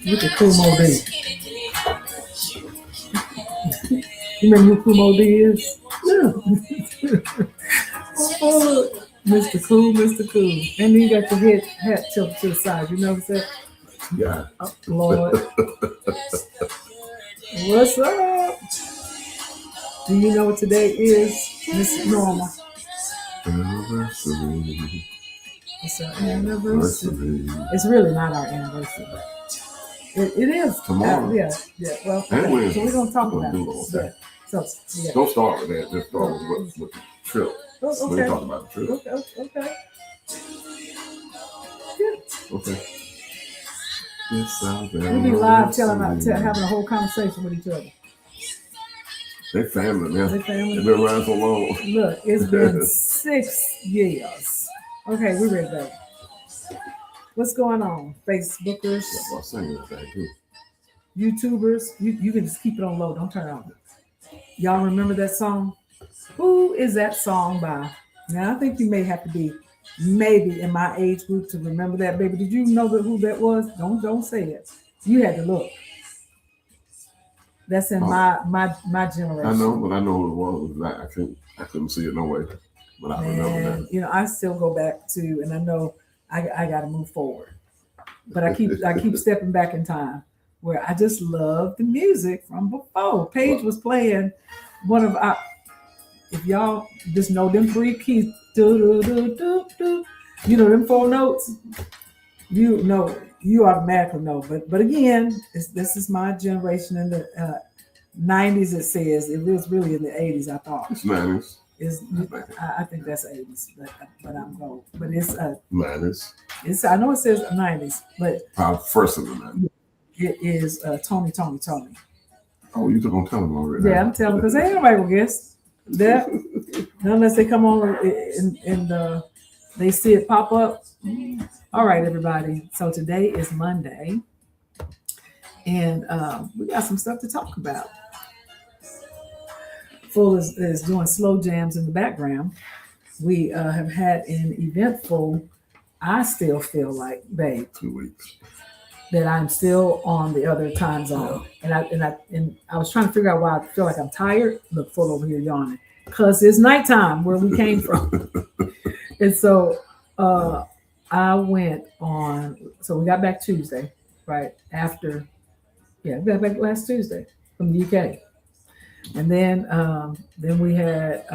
Look at Kumo D. You remember who Kumo D is? Yeah. Oh, Mr. Cool, Mr. Cool. And then you got your hat tilted to the side. You know what I'm saying? Yeah. Oh, Lord. What's up? Do you know what today is, Miss Norma? Anniversary. It's our anniversary. It's really not our anniversary, but it is. Tomorrow. Yeah. Well, okay. So we're going to talk about it. Yeah. So, yeah. Don't start with that. Just start with the trip. Okay. We're talking about the trip. Okay. Yeah. Okay. We'll be live having a whole conversation with each other. They family, man. They family. They've been around so long. Look, it's been 6 years. Okay, we're ready, baby. What's going on, Facebookers? I was saying that thing too. YouTubers, you can just keep it on low. Don't turn it on. Y'all remember that song? Who is that song by? Now, I think you may have to be maybe in my age group to remember that, baby. Did you know who that was? Don't say it. You had to look. That's in my generation. I know, but I know who it was. I couldn't see it no way. But I remember that. You know, I still go back to, and I know I got to move forward, but I keep stepping back in time where I just love the music from before. Paige was playing one of our. If y'all just know them 3 keys, do, you know them 4 notes. You know, you automatically know. But again, this is my generation in the 90s. It says it was really in the 80s. I thought it's 90s. I think that's 80s, but I'm old. But it's 90s. It's I know it says 90s, but first of the 90s. It is Tony. Oh, you took on telling them already. Yeah, I'm telling because ain't nobody will guess that unless they come on and they see it pop up. All right, everybody. So today is Monday, and we got some stuff to talk about. Full is doing slow jams in the background. We have had an eventful. I still feel like, babe, 2 weeks that I'm still on the other time zone, and I was trying to figure out why I feel like I'm tired. Look, full over here yawning because it's nighttime where we came from, and so I went on. So we got back Tuesday, right after. Yeah, we got back last Tuesday from the UK. And then we had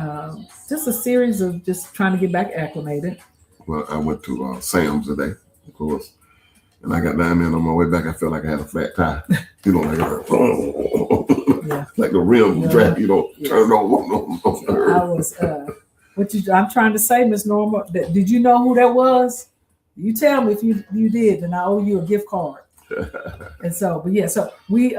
just a series of just trying to get back acclimated. Well, I went to Sam's today, of course, and I got down there and on my way back, I felt like I had a flat tire. You know, like the rim drag. You know, turn on. I was. I'm trying to say, Miss Norma. Did you know who that was? You tell me if you did, and I owe you a gift card. And so, but yeah, so we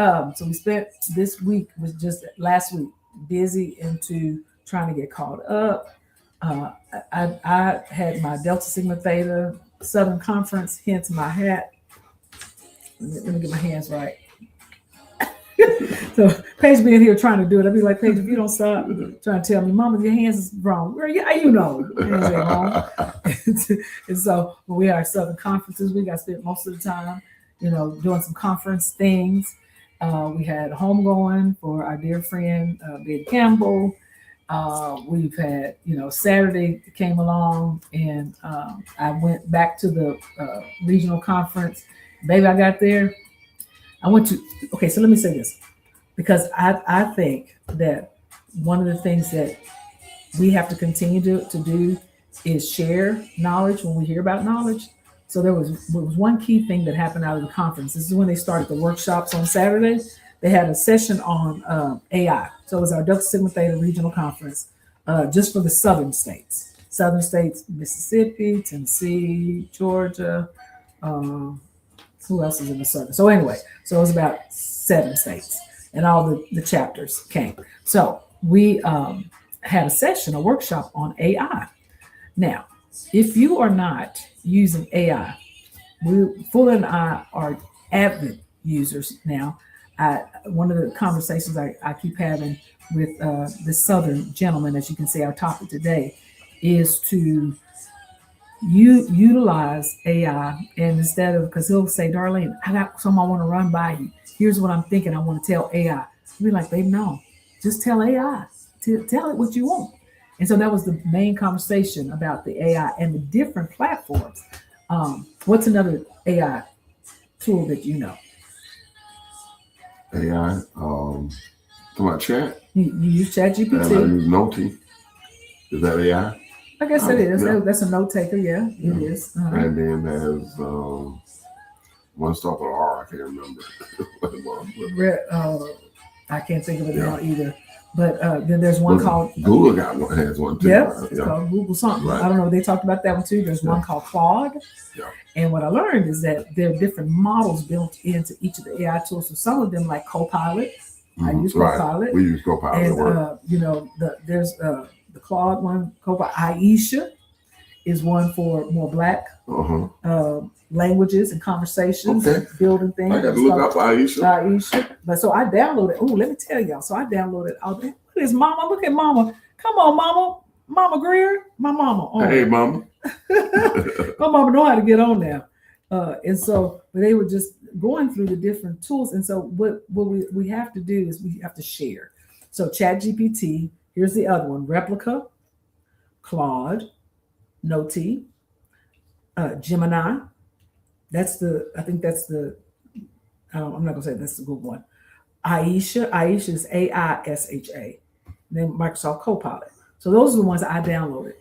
spent this week was just last week busy into trying to get caught up. I had my Delta Sigma Theta Southern Conference, hence my hat. Let me get my hands right. So Paige being here trying to do it, I'd be like, Paige, if you don't stop trying to tell me, Mama, your hands is wrong. Where you know, hands ain't wrong. And so when we had our Southern conferences, we got spent most of the time, you know, doing some conference things. We had homegoing for our dear friend Ben Campbell. We've had, you know, Saturday came along, and I went back to the regional conference. Baby, I got there. Okay, so let me say this, because I think that one of the things that we have to continue to do is share knowledge when we hear about knowledge. So there was one key thing that happened out of the conference. This is when they started the workshops on Saturday. They had a session on AI. So it was our Delta Sigma Theta Regional Conference just for the southern states. Southern states, Mississippi, Tennessee, Georgia. Who else is in the southern? So anyway, so it was about 7 states, and all the chapters came. So we had a session, a workshop on AI. Now, if you are not using AI, Fuller and I are avid users now. One of the conversations I keep having with this Southern gentleman, as you can see, our topic today is to you utilize AI, and instead of, because he'll say, Darlene, I got something I want to run by you. Here's what I'm thinking. I want to tell AI. I'll be like, babe, no, just tell AI. Tell it what you want. And so that was the main conversation about the AI and the different platforms. What's another AI tool that you know? AI. To my chat. You use And I ChatGPT. use Noti. Is that AI? I guess it is. Yeah. That's a note taker. Yeah, it is. And then there's one start with R. I can't remember what it was. I can't think of it now either. But then there's one called Google has one too. Yeah, it's called Google something. Right. I don't know. They talked about that one too. There's one called Claude. Yeah. And what I learned is that there are different models built into each of the AI tools. So some of them, like Copilot, I use Copilot. We use Copilot. And there's the Claude one. Copilot. Aisha is one for more Black languages and conversations, and building things. I got to look up Aisha. But so I downloaded. Oh, let me tell y'all. So I downloaded all that. What is Mama? Look at Mama. Come on, Mama. Mama Greer. My mama. Oh. Hey, Mama. My mama know how to get on now. And so but they were just going through the different tools. And so what we have to do is we have to share. So ChatGPT, here's the other one: Replica, Claude, Noti, Gemini. I think that's the, I'm not gonna say that's the good one. Aisha is AISHA. Then Microsoft Copilot. So those are the ones that I downloaded.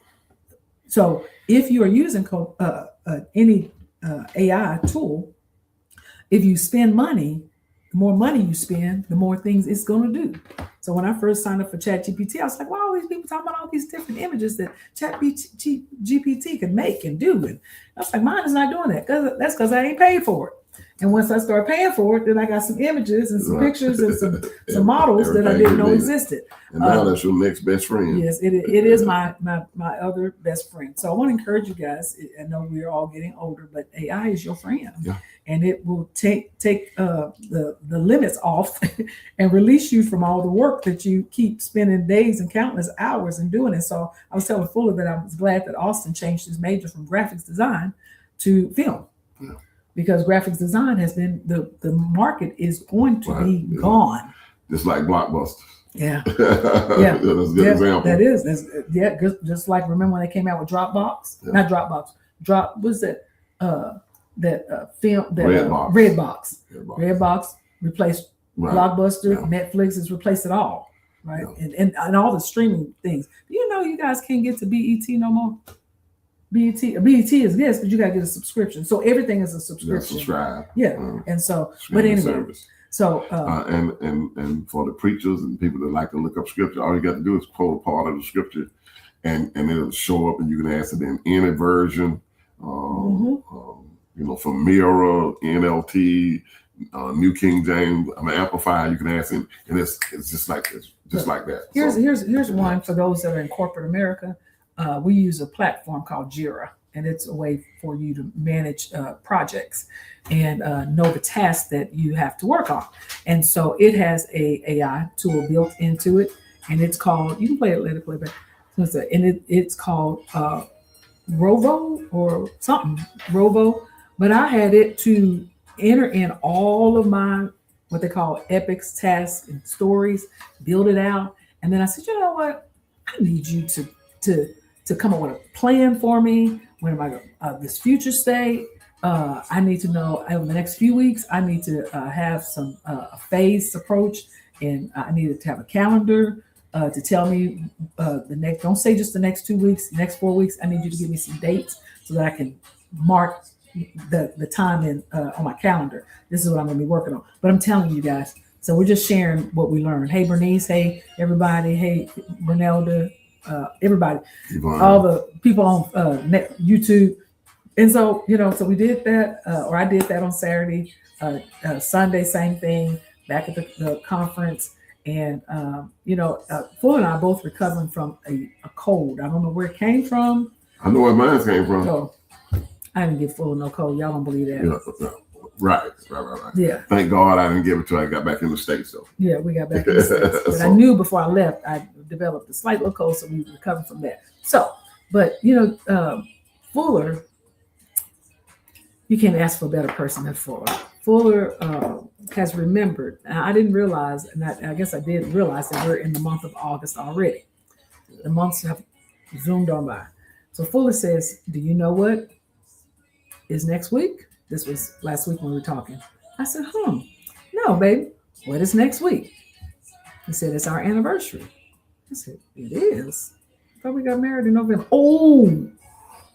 So if you are using any AI tool, if you spend money, the more money you spend, the more things it's going to do. So when I first signed up for ChatGPT, I was like, wow, all these people talking about all these different images that ChatGPT can make and do. And I was like, mine is not doing that. That's because I ain't paid for it. And once I started paying for it, then I got some images and some pictures and some models that I didn't know existed. And now that's your next best friend. Yes, it is my other best friend. So I want to encourage you guys. I know we're all getting older, but AI is your friend. Yeah. And it will take the limits off and release you from all the work that you keep spending days and countless hours in doing it. So I was telling Fuller that I was glad that Austin changed his major from graphics design to film. Yeah. Because graphics design has been the market is going to be gone. Just like Blockbuster. Yeah. That's a good example. That is. Just like, remember when they came out with Dropbox? Yeah. Not Dropbox. Was it film that Redbox. Redbox replaced Blockbuster. Yeah. Netflix has replaced it all. Right. Yeah. And all the streaming things. Do you know you guys can't get to BET no more? BET is yes, but you gotta get a subscription. So everything is a subscription. Subscribe. Yeah. And so, but anyway, service. So and for the preachers and people that like to look up scripture, all you got to do is quote a part of the scripture, and it'll show up, and you can ask it in any version. From Mirror, NLT, New King James, Amplified. You can ask it, and it's just like that. Here's one for those that are in corporate America. We use a platform called Jira, and it's a way for you to manage projects and know the tasks that you have to work on. And so it has a AI tool built into it, and it's called, you can play it later, and it's called Rovo or something, Rovo. But I had it to enter in all of my, what they call epics, tasks, and stories, build it out. And then I said, you know what? I need you to come up with a plan for me. When am I going this future state? I need to know over the next few weeks, I need to have some a phased approach, and I needed to have a calendar to tell me the next, don't say just the next 2 weeks, the next 4 weeks. I need you to give me some dates so that I can mark the time in on my calendar. This is what I'm going to be working on. But I'm telling you guys, so we're just sharing what we learned. Hey, Bernice. Hey, everybody. Hey, Renelda. Everybody, all the people on YouTube. And so, so we did that, or I did that on Saturday. Sunday, same thing, back at the conference. And, Fuller and I are both recovering from a cold. I don't know where it came from. I know where mine came from. So I didn't get Fuller no cold. Y'all don't believe that. Yeah. Right. Yeah. Thank God I didn't give it to her. I got back in the States, though. Yeah, we got back in the States. But I knew before I left, I developed a slight little cold, so we recovered from that. So, but, Fuller Fuller, you can't ask for a better person than Fuller. Fuller has remembered. And I didn't realize, and I guess I did realize that we're in the month of August already. The months have zoomed on by. So Fuller says, do you know what is next week? This was last week when we were talking. I said, no, baby. What is next week? He said, it's our anniversary. I said, it is? I thought we got married in November. Oh,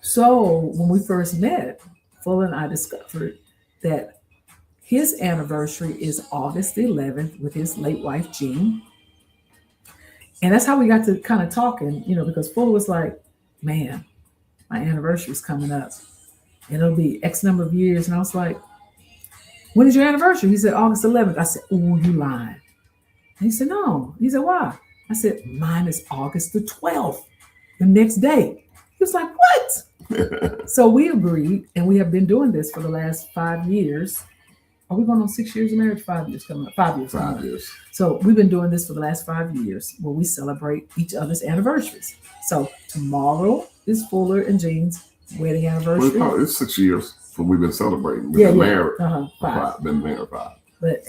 so when we first met, Fuller and I discovered that his anniversary is August 11th with his late wife, Jean. And that's how we got to kind of talking, because Fuller was like, man, my anniversary is coming up. And it'll be X number of years. And I was like, when is your anniversary? He said, August 11th. I said, oh, you lying. And he said, no. He said, why? I said, mine is August the 12th, the next day. He was like, what? So we agreed, and we have been doing this for the last 5 years. Are we going on 6 years of marriage? 5 years coming up. 5 years. 5 years. So we've been doing this for the last 5 years where we celebrate each other's anniversaries. So tomorrow is Fuller and Jean's wedding anniversary. Well, it's 6 years from we've been celebrating. We've been married. 5. Been married 5.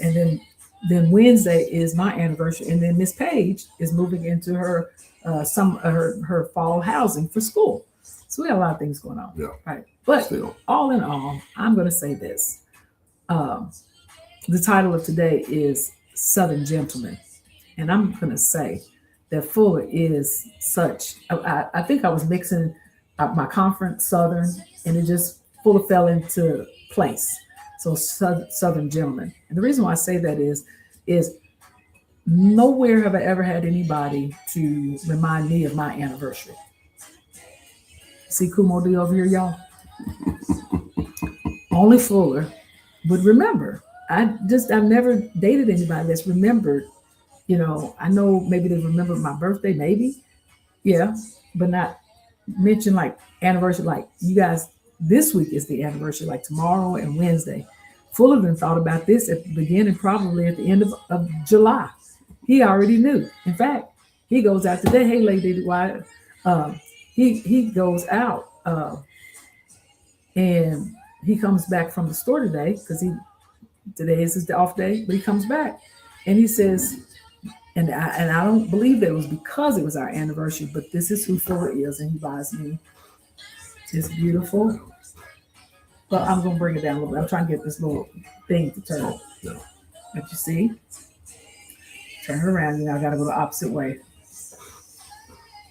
And then Wednesday is my anniversary, and then Miss Page is moving into her her fall housing for school. So we have a lot of things going on. Yeah. Right. But Still. all in all, I'm going to say this. The title of today is Southern Gentleman. And I'm going to say that Fuller is such, I think I was mixing my conference Southern, and it just Fuller fell into place. So Southern Gentleman. And the reason why I say that is nowhere have I ever had anybody to remind me of my anniversary. See Kumo D over here, y'all? Only Fuller would remember. I've never dated anybody that's remembered. I know maybe they remember my birthday, maybe. Yeah, but not mention like anniversary, like you guys, this week is the anniversary, like tomorrow and Wednesday. Fuller than thought about this at the beginning, probably at the end of July. He already knew. In fact, he goes out today. Hey, lady, why? He goes out and he comes back from the store today because today is his off day, but he comes back and he says, and I don't believe that it was because it was our anniversary, but this is who Fuller is, and he buys me this beautiful. But I'm gonna bring it down a little bit. I'm trying to get this little thing to turn. Yeah. But you see, turn it around. I gotta go the opposite way.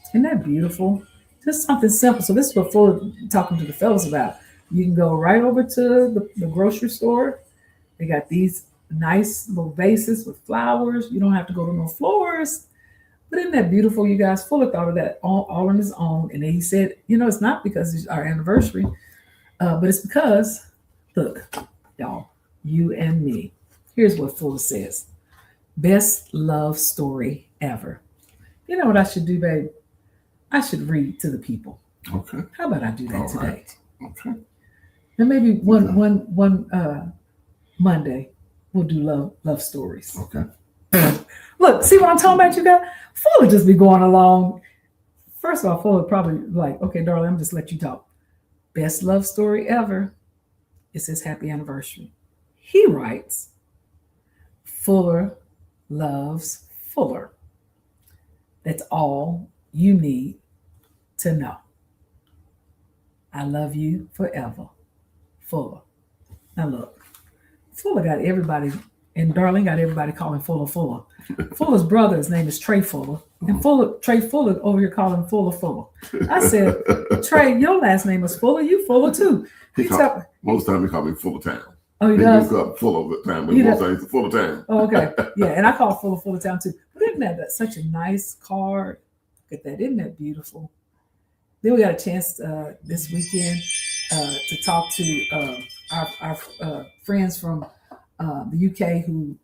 Isn't that beautiful? Just something simple. So this is what Fuller talking to the fellas about. You can go right over to the grocery store. They got these nice little vases with flowers. You don't have to go to no florist. But isn't that beautiful, you guys? Fuller thought of that all on his own. And then he said, it's not because it's our anniversary, but it's because, look, y'all, you and me. Here's what Fuller says. Best love story ever. You know what I should do, babe? I should read to the people. Okay. How about I do that today? Right. Okay. And maybe one Monday we'll do love stories. Okay. Look, see what I'm talking about, you guys? Fuller just be going along. First of all, Fuller probably like, okay, darling, I'm just let you talk. Best love story ever. It says happy anniversary. He writes, Fuller loves Fuller. That's all you need to know. I love you forever. Fuller. Now look, Fuller got everybody, and Darlene got everybody calling Fuller Fuller. Fuller's brother, his name is Trey Fuller. And Trey Fuller over here calling Fuller Fuller. I said, Trey, your last name is Fuller. You Fuller too. Most times he call me Fuller Town. Oh, he does? Full of the time, but most times he's Fuller Town. Oh, okay. Yeah, and I call Fuller Town too. But isn't that such a nice card? Look at that. Isn't that beautiful? Then we got a chance this weekend to talk to our friends from the UK who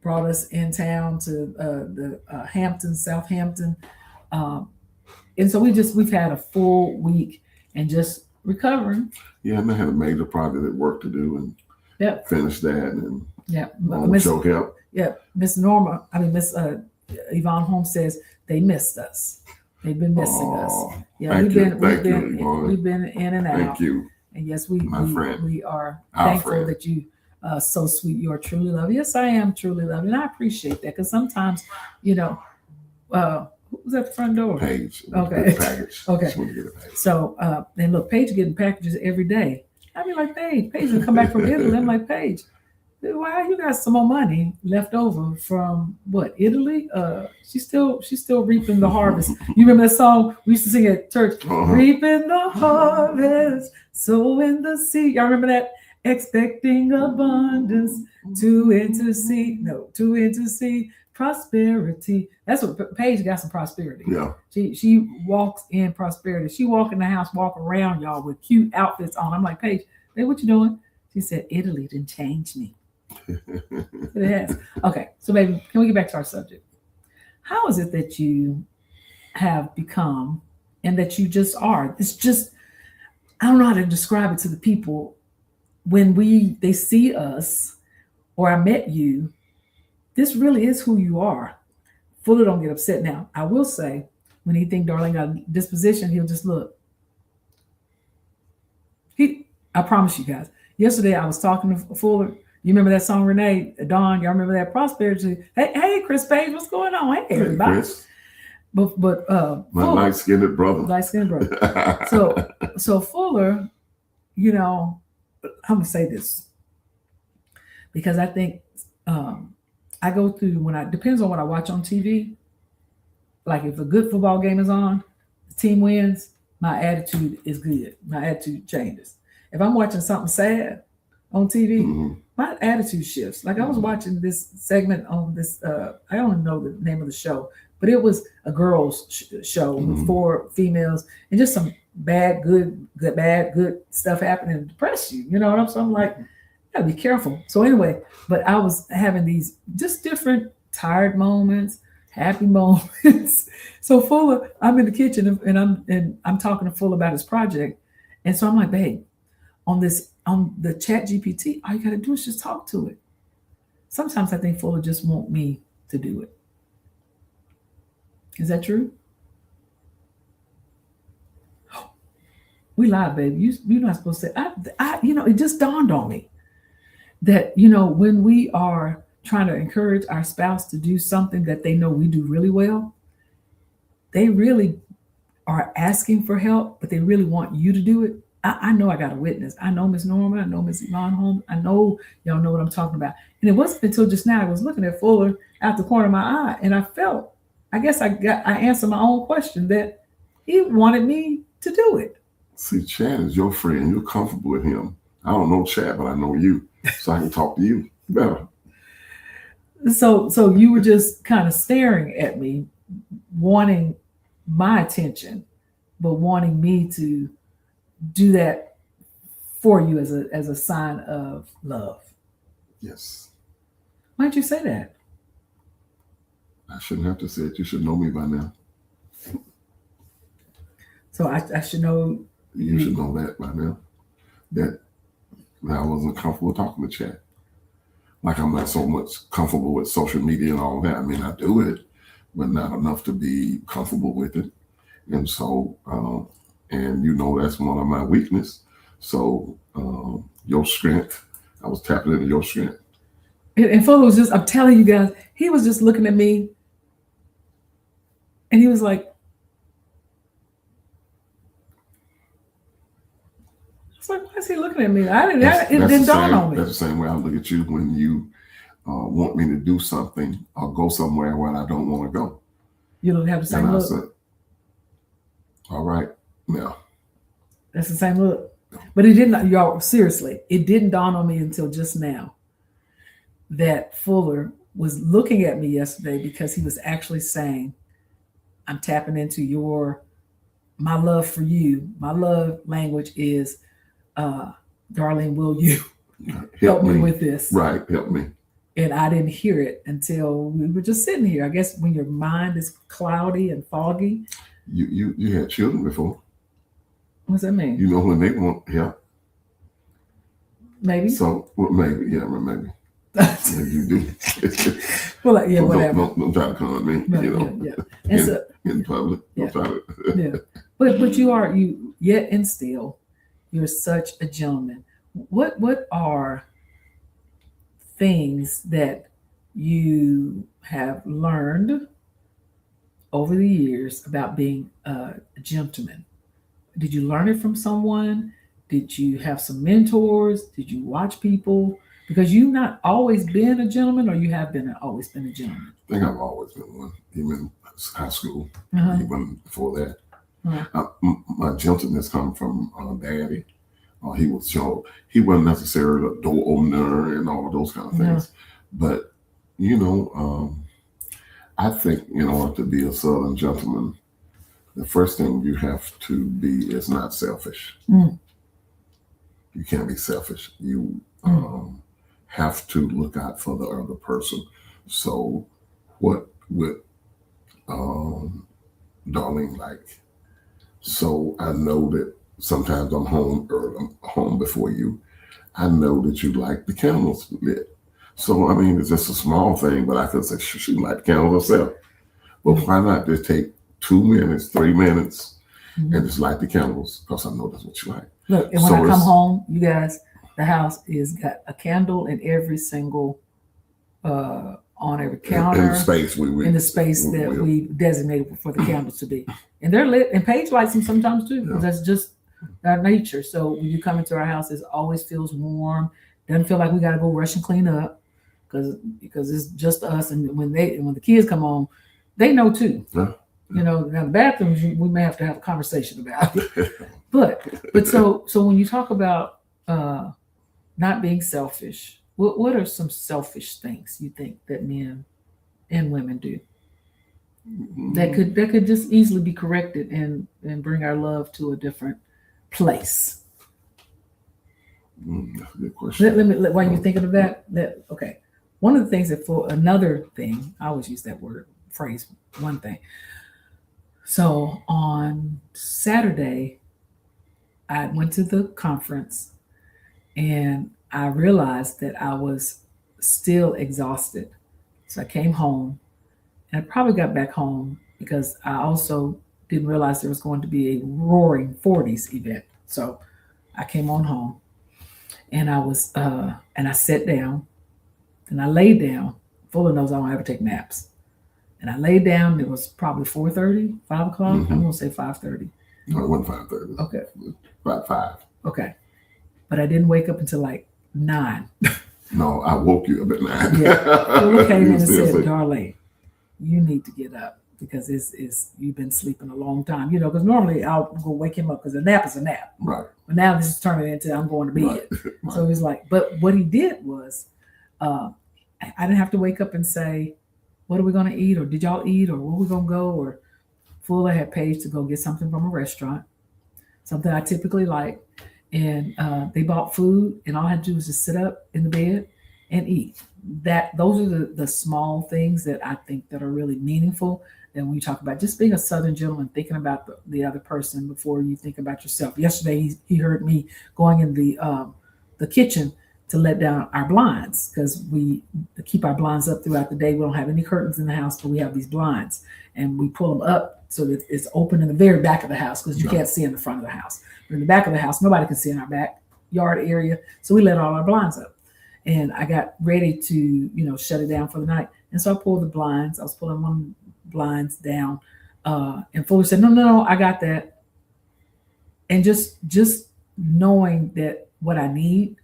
brought us in town to the Hampton, Southampton. And so we've had a full week and just recovering. Yeah, and I had a major project at work to do and finish that and show help. Yeah, Miss Yvonne Holmes says they missed us. They've been missing us. Yeah, Thank we've you. been Thank you, Yvonne. we've been in and out. Thank you, And yes, my friend. we are Our thankful friend. that you so sweet. You are truly loved. Yes, I am truly loved, and I appreciate that because sometimes, you know, who's at the front door? Paige. Okay. Good package. Okay. Just want to get a package. So, and look, Paige getting packages every day. I be like, Paige will come back from Italy. I'm like, Paige, why you got some more money left over from what, Italy? She's still reaping the harvest. You remember that song we used to sing at church? Reaping the harvest, sowing the seed. Y'all remember that? Expecting abundance to intercede prosperity. That's what Paige got, some prosperity. Yeah. She walks in prosperity. She walk in the house, walk around y'all with cute outfits on. I'm like, Paige, hey, what you doing? She said, Italy didn't change me. It has. Okay, so baby, can we get back to our subject? How is it that you have become and that you just are? It's just, I don't know how to describe it to the people when they see us or I met you. This really is who you are. Fuller don't get upset now. I will say, when he think Darlene got a disposition, he'll just look. I promise you guys. Yesterday I was talking to Fuller. You remember that song, Renee, Dawn? Y'all remember that prosperity? Hey, Chris Page, what's going on? Hey, everybody. Chris. But my light-skinned brother. Light-skinned brother. So Fuller, you know, I'm gonna say this because I think I go through depends on what I watch on TV. Like if a good football game is on, the team wins, my attitude is good. My attitude changes. If I'm watching something sad on TV, my attitude shifts. Like I was watching this segment on this, I don't know the name of the show, but it was a girls show with 4 females and just some bad, good stuff happening to depress you. You know what I'm saying? I'm like, gotta be careful. So anyway, but I was having these just different tired moments, happy moments. So Fuller, I'm in the kitchen and I'm talking to Fuller about his project. And so I'm like, babe, on the chat GPT, all you gotta do is just talk to it. Sometimes I think Fuller just want me to do it. Is that true? We lied, baby. You're not supposed to say, it just dawned on me that, when we are trying to encourage our spouse to do something that they know we do really well, they really are asking for help, but they really want you to do it. I know I got a witness. I know Miss Norma. I know Miss Yvonne Holmes. I know y'all know what I'm talking about. And it wasn't until just now I was looking at Fuller out the corner of my eye, and I felt, I guess I answered my own question that he wanted me to do it. See, Chad is your friend. You're comfortable with him. I don't know Chad, but I know you, so I can talk to you better. So you were just kind of staring at me, wanting my attention, but wanting me to do that for you as a sign of love. Yes. Why'd you say that? I shouldn't have to say it. You should know me by now. So I should know. You should know that by now. That I wasn't comfortable talking to Chad. Like I'm not so much comfortable with social media and all that. I mean, I do it, but not enough to be comfortable with it. And so, and that's one of my weakness. So your strength, I was tapping into your strength. And Fuller was just, I'm telling you guys, he was just looking at me and he was like, why is he looking at me? It didn't dawn on me. That's the same way I look at you when you want me to do something or go somewhere where I don't want to go. You don't have the same look. I said, all right, now. That's the same look. But it didn't, y'all, seriously, it didn't dawn on me until just now that Fuller was looking at me yesterday because he was actually saying, I'm tapping into my love for you. My love language is, Darlene, will you help me with this? Right, help me. And I didn't hear it until we were just sitting here. I guess when your mind is cloudy and foggy. You had children before. What's that mean? You know when they want help. Maybe. So, well, maybe, yeah, maybe. Maybe you do. Well, whatever. Don't try to con me, Yeah. And in public. Yeah. Don't try to. Yeah. But you yet and still you're such a gentleman. What are things that you have learned over the years about being a gentleman? Did you learn it from someone? Did you have some mentors? Did you watch people? Because you've not always been a gentleman, or you have been always been a gentleman. I think I've always been one, even high school, Uh-huh. even before that. Uh-huh. My gentleness come from Daddy. He was, he wasn't necessarily a door opener and all of those kind of things. But, I think in order to be a Southern gentleman, the first thing you have to be is not selfish. Mm. You can't be selfish. You have to look out for the other person. So, what would Darlene like? So I know that sometimes I'm home early, I'm home before you. I know that you like the candles lit. So I mean, it's just a small thing, but I could say she like the candles herself. But why not just take 2 minutes, 3 minutes, and just light the candles? Because I know that's what you like. Look, and when I come home, you guys, the house is got a candle in every single on every counter in the space we designated for the candles to be, and they're lit. And Paige lights them sometimes too, because that's just our nature. So when you come into our house, it always feels warm. Doesn't feel like we got to go rush and clean up because it's just us. And when the kids come home, they know too. Yeah. Now the bathrooms we may have to have a conversation about. but so when you talk about not being selfish, what are some selfish things you think that men and women do that could just easily be corrected and bring our love to a different place? That's a good question. While you're thinking of that, okay. One of the things another thing, I always use that phrase, one thing. So on Saturday, I went to the conference and I realized that I was still exhausted. So I came home and I probably got back home because I also didn't realize there was going to be a roaring 40s event. So I came on home and I sat down and I laid down. Fuller knows I don't ever take naps. And I laid down. It was probably 4:30, 5 o'clock. I'm going to say 5:30. No, it wasn't 5:30. Okay. About 5. Okay. But I didn't wake up until like 9. No, I woke you up at 9. Yeah. Fuller came in and said, Darlene, you need to get up because it's you've been sleeping a long time. Because normally I'll go wake him up because a nap is a nap. Right. But now this is turning into I'm going to bed. Right. So he's like, but what he did was I didn't have to wake up and say, what are we going to eat? Or did y'all eat? Or where we going to go? Or Fuller had paid to go get something from a restaurant, something I typically like. And they bought food, and all I had to do was just sit up in the bed and eat. Those are the small things that I think that are really meaningful. And when you talk about just being a Southern gentleman, thinking about the other person before you think about yourself. Yesterday, he heard me going in the kitchen to let down our blinds because we keep our blinds up throughout the day. We don't have any curtains in the house, but we have these blinds, and we pull them up so that it's open in the very back of the house because you can't see in the front of the house. But in the back of the house, nobody can see in our backyard area, so we let all our blinds up. And I got ready to, shut it down for the night. And so I pulled the blinds. I was pulling one blinds down, and Fuller said, "No, I got that." And just knowing that what I need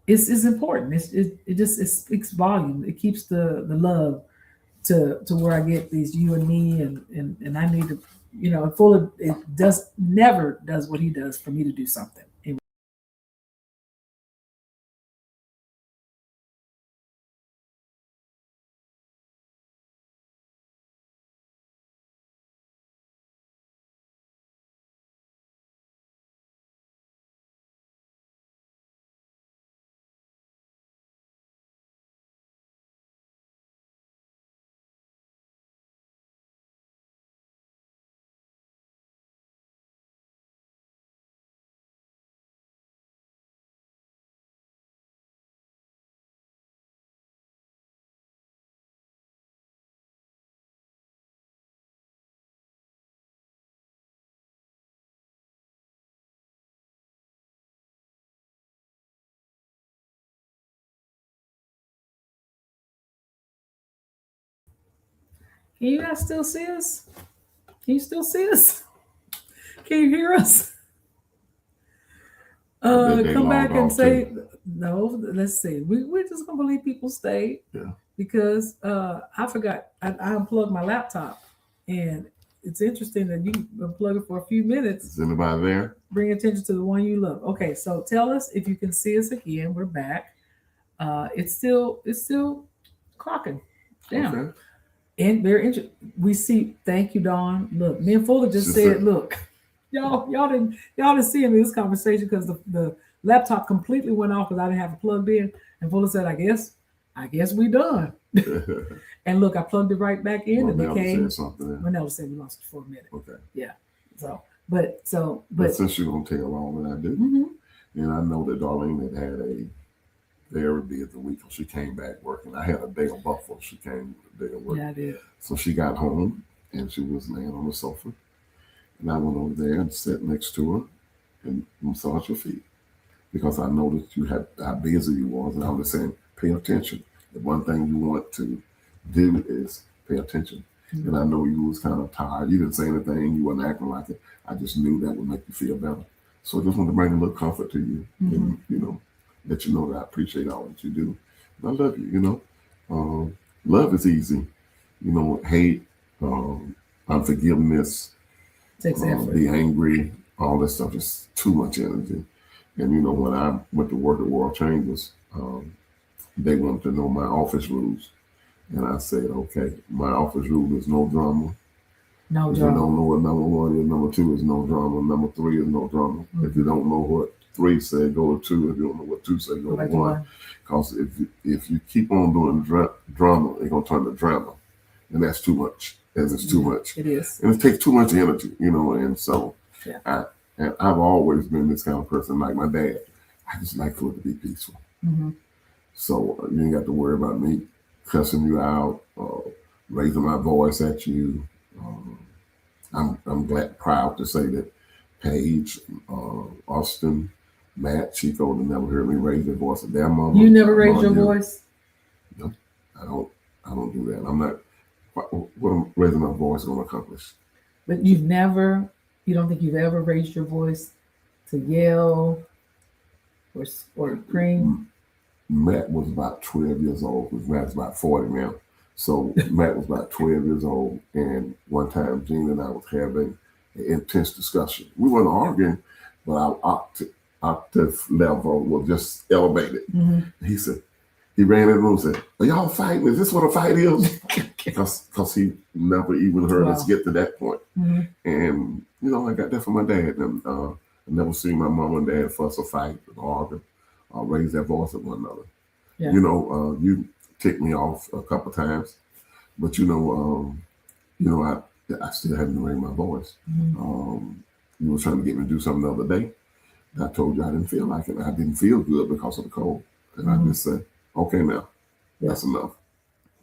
is important. It speaks volume. It keeps the love to where I get these you and me and I need to, and Fuller it never does what he does for me to do something. Can you guys still see us? Can you still see us? Can you hear us? They Come back logged and off, say too. no. Let's see. We're just gonna believe people stayed. Yeah. Because I forgot I unplugged my laptop, and it's interesting that you unplug it for a few minutes. Is anybody there? Bring attention to the one you love. Okay, so tell us if you can see us again. We're back. It's still clocking down. Okay. And very interesting. We see. Thank you, Dawn. Look, me and Fuller just She said, said- "Look, y'all didn't see him in this conversation because the laptop completely went off because I didn't have it plugged in." And Fuller said, "I guess we done." And look, I plugged it right back in, and Well, it came. said something. There. Manella said we lost it for a minute. Okay. But Since you're gonna take longer than I do, mhm. and I know that Darlene had a very busy week. She came back working. I had a day of buffer. She came a day of work. Yeah, I did. So she got home and she was laying on the sofa, and I went over there and sat next to her and massaged her feet because I noticed you had how busy you was, and I was saying, pay attention. The one thing you want to do is pay attention. Mhm. And I know you was kind of tired. You didn't say anything. You wasn't acting like it. I just knew that would make you feel better. So I just wanted to bring a little comfort to you, and let you know that I appreciate all that you do. And I love you. Love is easy. Hate, unforgiveness, Takes effort. be angry, all that stuff is too much energy. And when I went to work at World Chambers, they wanted to know my office rules. And I said, okay, my office rule is no drama. No If you drama. don't know what number 1 is, number 2 is no drama. Number 3 is no drama. If you don't know what 3 said, go to 2. If you don't know what 2 said, go to 1. Because if you keep on doing drama, it's gonna turn to drama, and that's too much. It's too much. It is. And it takes too much energy, And so, Yeah. I've always been this kind of person, like my dad. I just like for it to be peaceful. Mm-hmm. So you ain't got to worry about me cussing you out, raising my voice at you. I'm proud to say that Paige, Austin, Matt, Chico, they never heard me raise their voice at their mama. You never raised your voice? No, I don't do that. I'm not. What I'm raising my voice going to accomplish. But you don't think you've ever raised your voice to yell or scream? Matt was about 12 years old. Matt's about 40 now. So Matt was about 12 years old. And one time, Gene and I was having an intense discussion. We weren't arguing, but our octave level was just elevated. Mm-hmm. He said, he ran in the room and said, "Are y'all fighting? Is this what a fight is?" Because he never even heard us get to that point. Mm-hmm. And, I got that from my dad. And I never seen my mom and dad fuss or fight or argue or raise their voice at one another. Yeah. You ticked me off a couple times, but I still hadn't raised my voice. Mm-hmm. You were trying to get me to do something the other day. I told you I didn't feel like it. I didn't feel good because of the cold. And I just said, okay, now that's enough.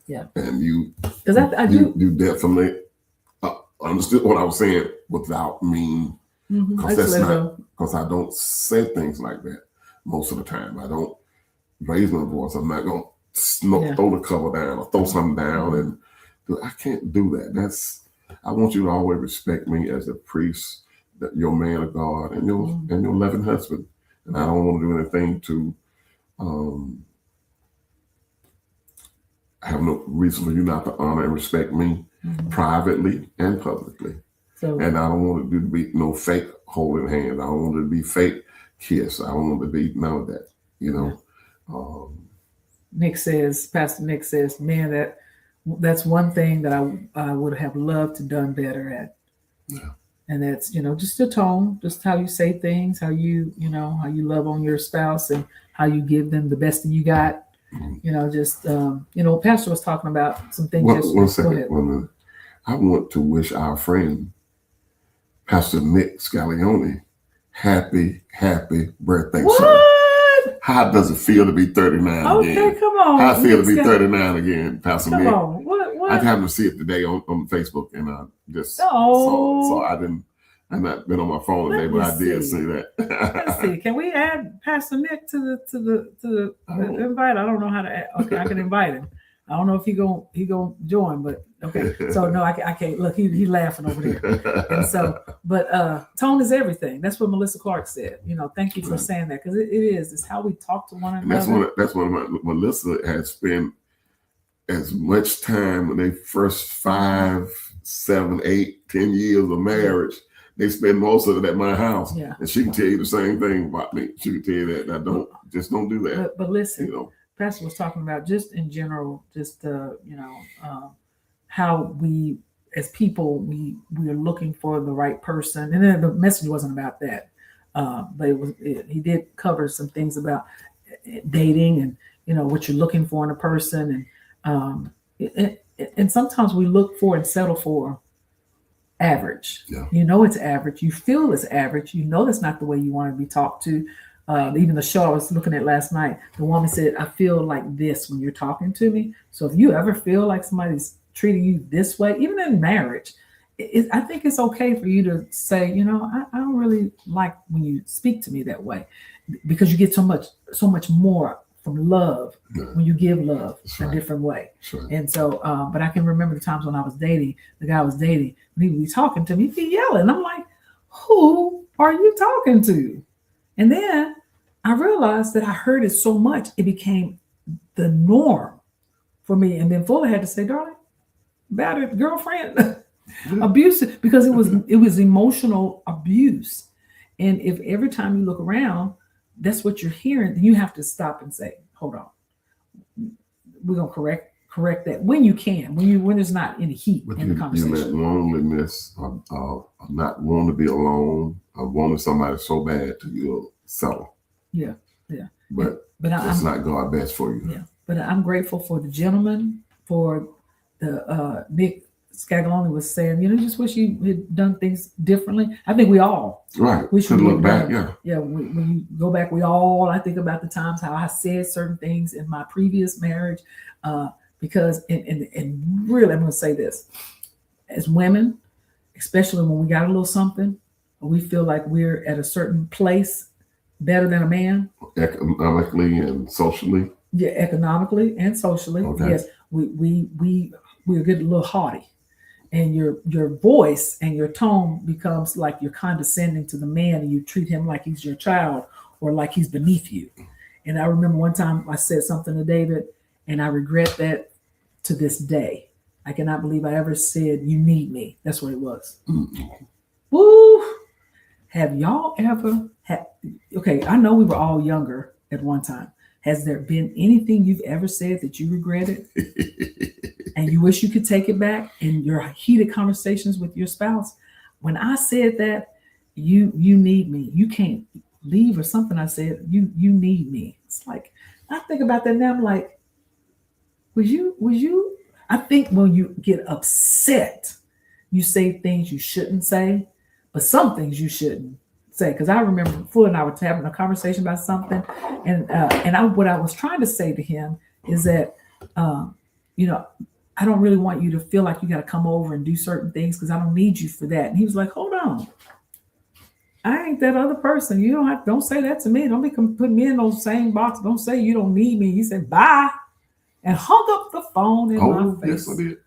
Yeah. And you, because I do. You definitely understood what I was saying without me, because I don't say things like that most of the time. I don't raise my voice. I'm not going to throw the cover down or throw something down. And I can't do that. I want you to always respect me as a priest, that your man of God and your loving husband. And I don't want to do anything to have no reason for you not to honor and respect me privately and publicly. And I don't want it to be no fake holding hands. I don't want it to be fake kiss. I don't want it to be none of that. Pastor Nick says, man, that's one thing that I would have loved to done better at. Yeah. And that's, just your tone, just how you say things, how you love on your spouse and how you give them the best that you got. Pastor was talking about some things. One second. I want to wish our friend, Pastor Nick Scalione, happy birthday, sir. How does it feel to be 39 again? Okay, come on. How I feel to be 39 again, Pastor Nick. Come on. What? I happened to see it today on Facebook, and I just so I've not been on my phone today, but I did see that. Let's see. Can we add Pastor Nick to the invite? I don't know how to add. Okay, I can invite him. I don't know if he gonna join, but okay. So no, I can't look. He laughing over there. And so, but tone is everything. That's what Melissa Clark said. Thank you for saying that, because it is. It's how we talk to one another. That's what Melissa has spent as much time when they first 5, 7, 8, 10 years of marriage. They spend most of it at my house. Yeah. And she can tell you the same thing about me. She can tell you that. I don't do that. But listen, Pastor was talking about just in general, just how we as people we are looking for the right person, and then the message wasn't about that, but he did cover some things about dating and what you're looking for in a person, and sometimes we look for and settle for average. Yeah. It's average. You feel it's average. That's not the way you want to be talked to. Even the show I was looking at last night, the woman said, I feel like this when you're talking to me. So if you ever feel like somebody's treating you this way, even in marriage, I think it's okay for you to say, I don't really like when you speak to me that way, because you get so much more from love when you give love a different way. Sure. And so, but I can remember the times when I was dating, the guy I was dating, when he would be talking to me, he'd be yelling. I'm like, who are you talking to? And then I realized that I heard it so much, it became the norm for me. And then Fuller had to say, darling, battered girlfriend, abuse, because it was emotional abuse. And if every time you look around, that's what you're hearing, then you have to stop and say, hold on. We're going to correct that when you can, when there's not any heat in the conversation. You let loneliness, not wanting to be alone, wanting somebody so bad to you settle. Yeah. But it's not God best for you. Yeah. But I'm grateful for the gentleman, for the Nick Scaglione was saying, just wish you had done things differently. I think we all. Right. We should look back, yeah. Yeah, when you go back, I think about the times how I said certain things in my previous marriage, because, and really, I'm going to say this, as women, especially when we got a little something, we feel like we're at a certain place better than a man. Economically and socially. Yeah, economically and socially. Okay. Yes, we get a little haughty. And your voice and your tone becomes like you're condescending to the man, and you treat him like he's your child or like he's beneath you. And I remember one time I said something to David, and I regret that to this day. I cannot believe I ever said, you need me. That's what it was. Mm-hmm. Woo! Have y'all ever okay, I know we were all younger at one time. Has there been anything you've ever said that you regretted? And you wish you could take it back in your heated conversations with your spouse? When I said that, you need me. You can't leave, or something I said, you need me. It's like, I think about that now, I'm like, was you, I think when you get upset, you say things you shouldn't say, but some things you shouldn't say. Because I remember Full and I were having a conversation about something, and what I was trying to say to him is that, I don't really want you to feel like you got to come over and do certain things, because I don't need you for that. And he was like, hold on. I ain't that other person. You don't say that to me. Don't be putting me in those same boxes. Don't say you don't need me. He said, bye, and hung up the phone in my face. Yes, I did.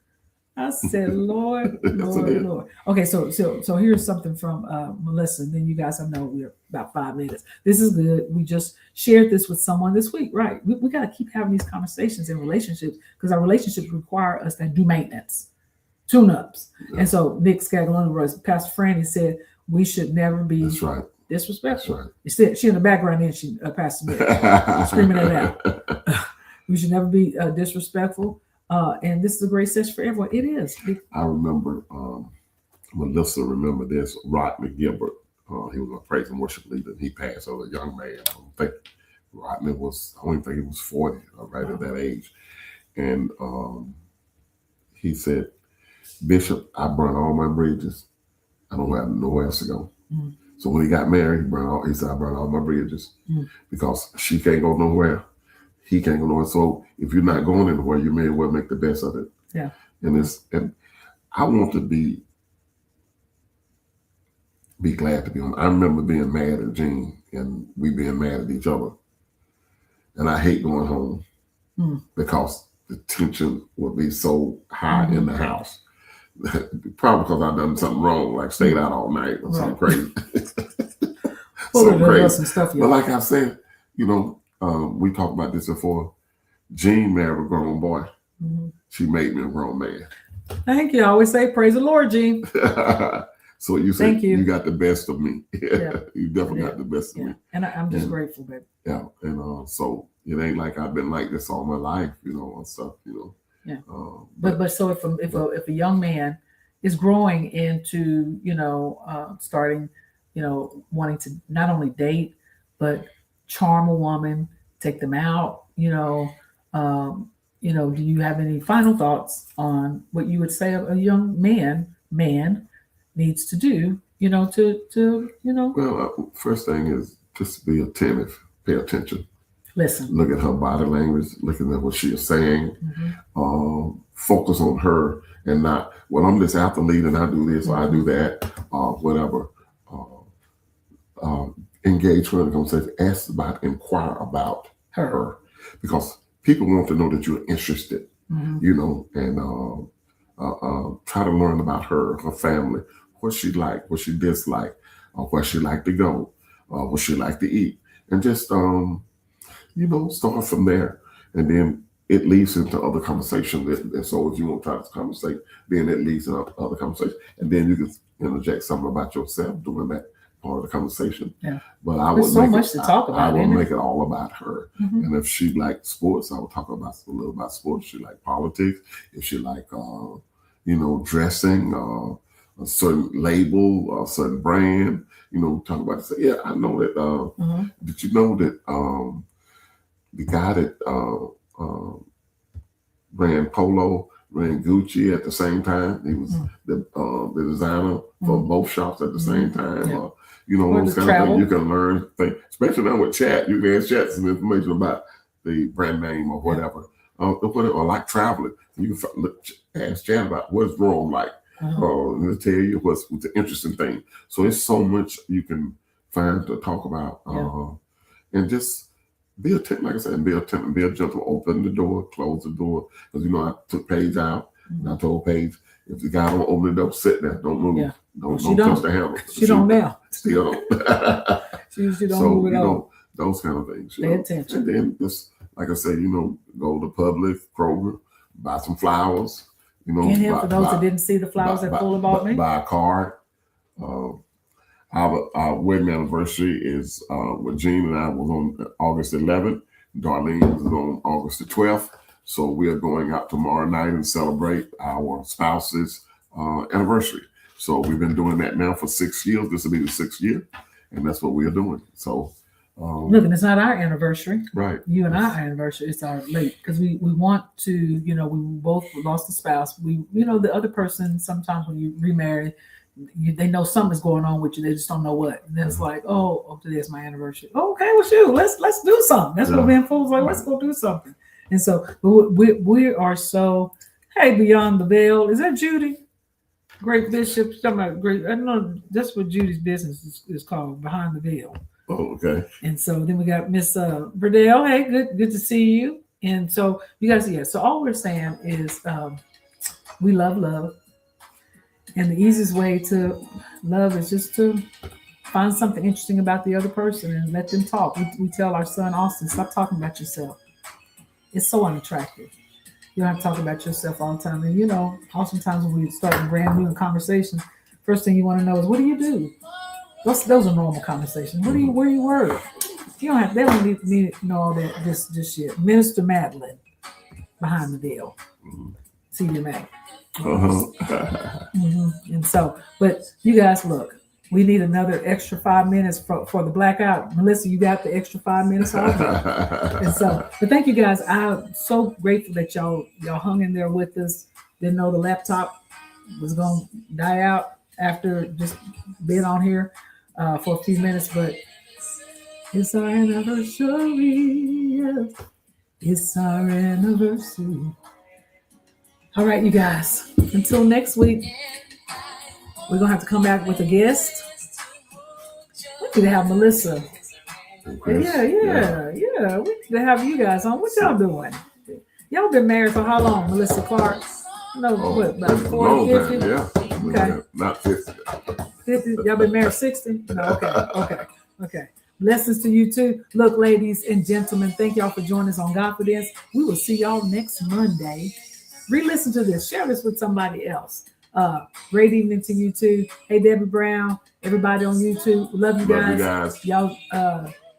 I said, Lord, Yes, Lord. Okay, so here's something from Melissa. Then you guys know we're about 5 minutes. This is good. We just shared this with someone this week, right? We got to keep having these conversations in relationships, because our relationships require us to do maintenance, tune-ups. Yeah. And so Nick Scaglione, Pastor Franny said, we should never be disrespectful. That's right. She in the background, then she Pastor Nick screaming it out. We should never be disrespectful. And this is a great session for everyone. It is. I remember, Melissa remember this, Rodney Gilbert. He was a praise and worship leader, and he passed as a young man. I don't even think he was 40, right at that age. And he said, Bishop, I burned all my bridges. I don't have nowhere else to go. Mm-hmm. So when he got married, he said, I burned all my bridges, because she can't go nowhere. He can't go nowhere. So if you're not going anywhere, you may as well make the best of it. Yeah. And I want to be glad to be on. I remember being mad at Jean, and we being mad at each other. And I hate going home because the tension would be so high in the house. Probably because I've done something wrong, like stayed out all night or something crazy. Something crazy. Stuff, but like I said, we talked about this before. Jean married a grown boy. Mm-hmm. She made me a grown man. Thank you. I always say, praise the Lord, Jean. So you say you got the best of me. Yeah. You definitely got the best of me. And I'm just grateful, baby. Yeah. And so it ain't like I've been like this all my life, and stuff, Yeah. But so if a young man is growing into, starting, wanting to not only date, but charm a woman, take them out, do you have any final thoughts on what you would say a young man needs to do, Well, first thing is just be attentive, pay attention. Listen. Look at her body language, looking at what she is saying. Mm-hmm. Focus on her and not, well, I'm this athlete and I do this or I do that, whatever. Engage her in the conversation. Ask about, inquire about her. Because people want to know that you're interested, and try to learn about her family, what she like, what she dislike, where she like to go, what she like to eat. And just, start from there. And then it leads into other conversations. And so if you want to try to conversate, then it leads into other conversations. And then you can interject something about yourself during that part of the conversation. Yeah. But I would so much to talk about. I would make it all about her. Mm-hmm. And if she liked sports, I would talk about a little about sports. If she liked politics, if she liked dressing, a certain label, a certain brand, talk about it. Say, yeah, I know that. Did you know that the guy that ran Polo, ran Gucci at the same time? He was the designer for both shops at the same time. Yeah. Those kind of things you can learn. Especially now with chat, you can ask chat some information about the brand name or whatever. Or like traveling, you can ask chat about what's wrong like. And they'll tell you what's the interesting thing. So it's so much you can find to talk about. And just be attentive, like I said, be attentive, be gentle, open the door, close the door. Because I took Paige out and I told Paige, if the guy don't open the door, sit there, don't move. Yeah. Don't touch the handle. She don't now. Still don't. she don't move it out. Those kind of things. Pay attention. And then just, like I said, go to Publix, Kroger, buy some flowers. For those that didn't see the flowers that pulled about me. Buy a card. Our wedding anniversary is with Jean and I was on August 11th. Darlene is on August the 12th. So we are going out tomorrow night and celebrate our spouse's anniversary. So we've been doing that now for 6 years. This will be the 6th year, and that's what we are doing. So look, and it's not our anniversary, right? You and our anniversary. It's our late because we want to. We both lost a spouse. The other person. Sometimes when you remarry, they know something's going on with you. They just don't know what. And then it's like, oh, today's my anniversary. Oh, okay, well, shoot, let's do something. That's what being fools like. Let's go do something. And so we are so. Hey, beyond the veil, is that Judy? Great Bishop, talking about great. I don't know. That's what Judy's business is called, Behind the Veil. Oh, okay. And so then we got Miss Burdell. Hey, good to see you. And so you guys, so all we're saying is we love. And the easiest way to love is just to find something interesting about the other person and let them talk. We tell our son Austin, stop talking about yourself. It's so unattractive. You don't have to talk about yourself all the time. And oftentimes when we start a brand new conversation, first thing you want to know is, what do you do? Those are normal conversations. Where you work? They don't need to know all that just yet. Minister Madeline, Behind the Veil. CD Mac. And so, but you guys, look, we need another extra 5 minutes for the blackout. Melissa, you got the extra 5 minutes off. And so, but thank you guys. I'm so grateful that y'all hung in there with us. Didn't know the laptop was going to die out after just being on here for a few minutes, but it's our anniversary. Yes. It's our anniversary. All right, you guys. Until next week, we're going to have to come back with a guest. We could have Melissa. Yeah. We could have you guys on. What y'all doing? Y'all been married for how long, Melissa Clark? No, what, about 40, 50? Yeah. Okay. Not 50. 50? Y'all been married 60? No, okay. Blessings to you too. Look, ladies and gentlemen, thank y'all for joining us on Godfidence. We will see y'all next Monday. Re-listen to this. Share this with somebody else. Great evening to you too. Hey, Debbie Brown, everybody on YouTube. Love you guys. Y'all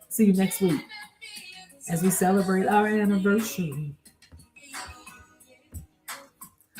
see you next week as we celebrate our anniversary.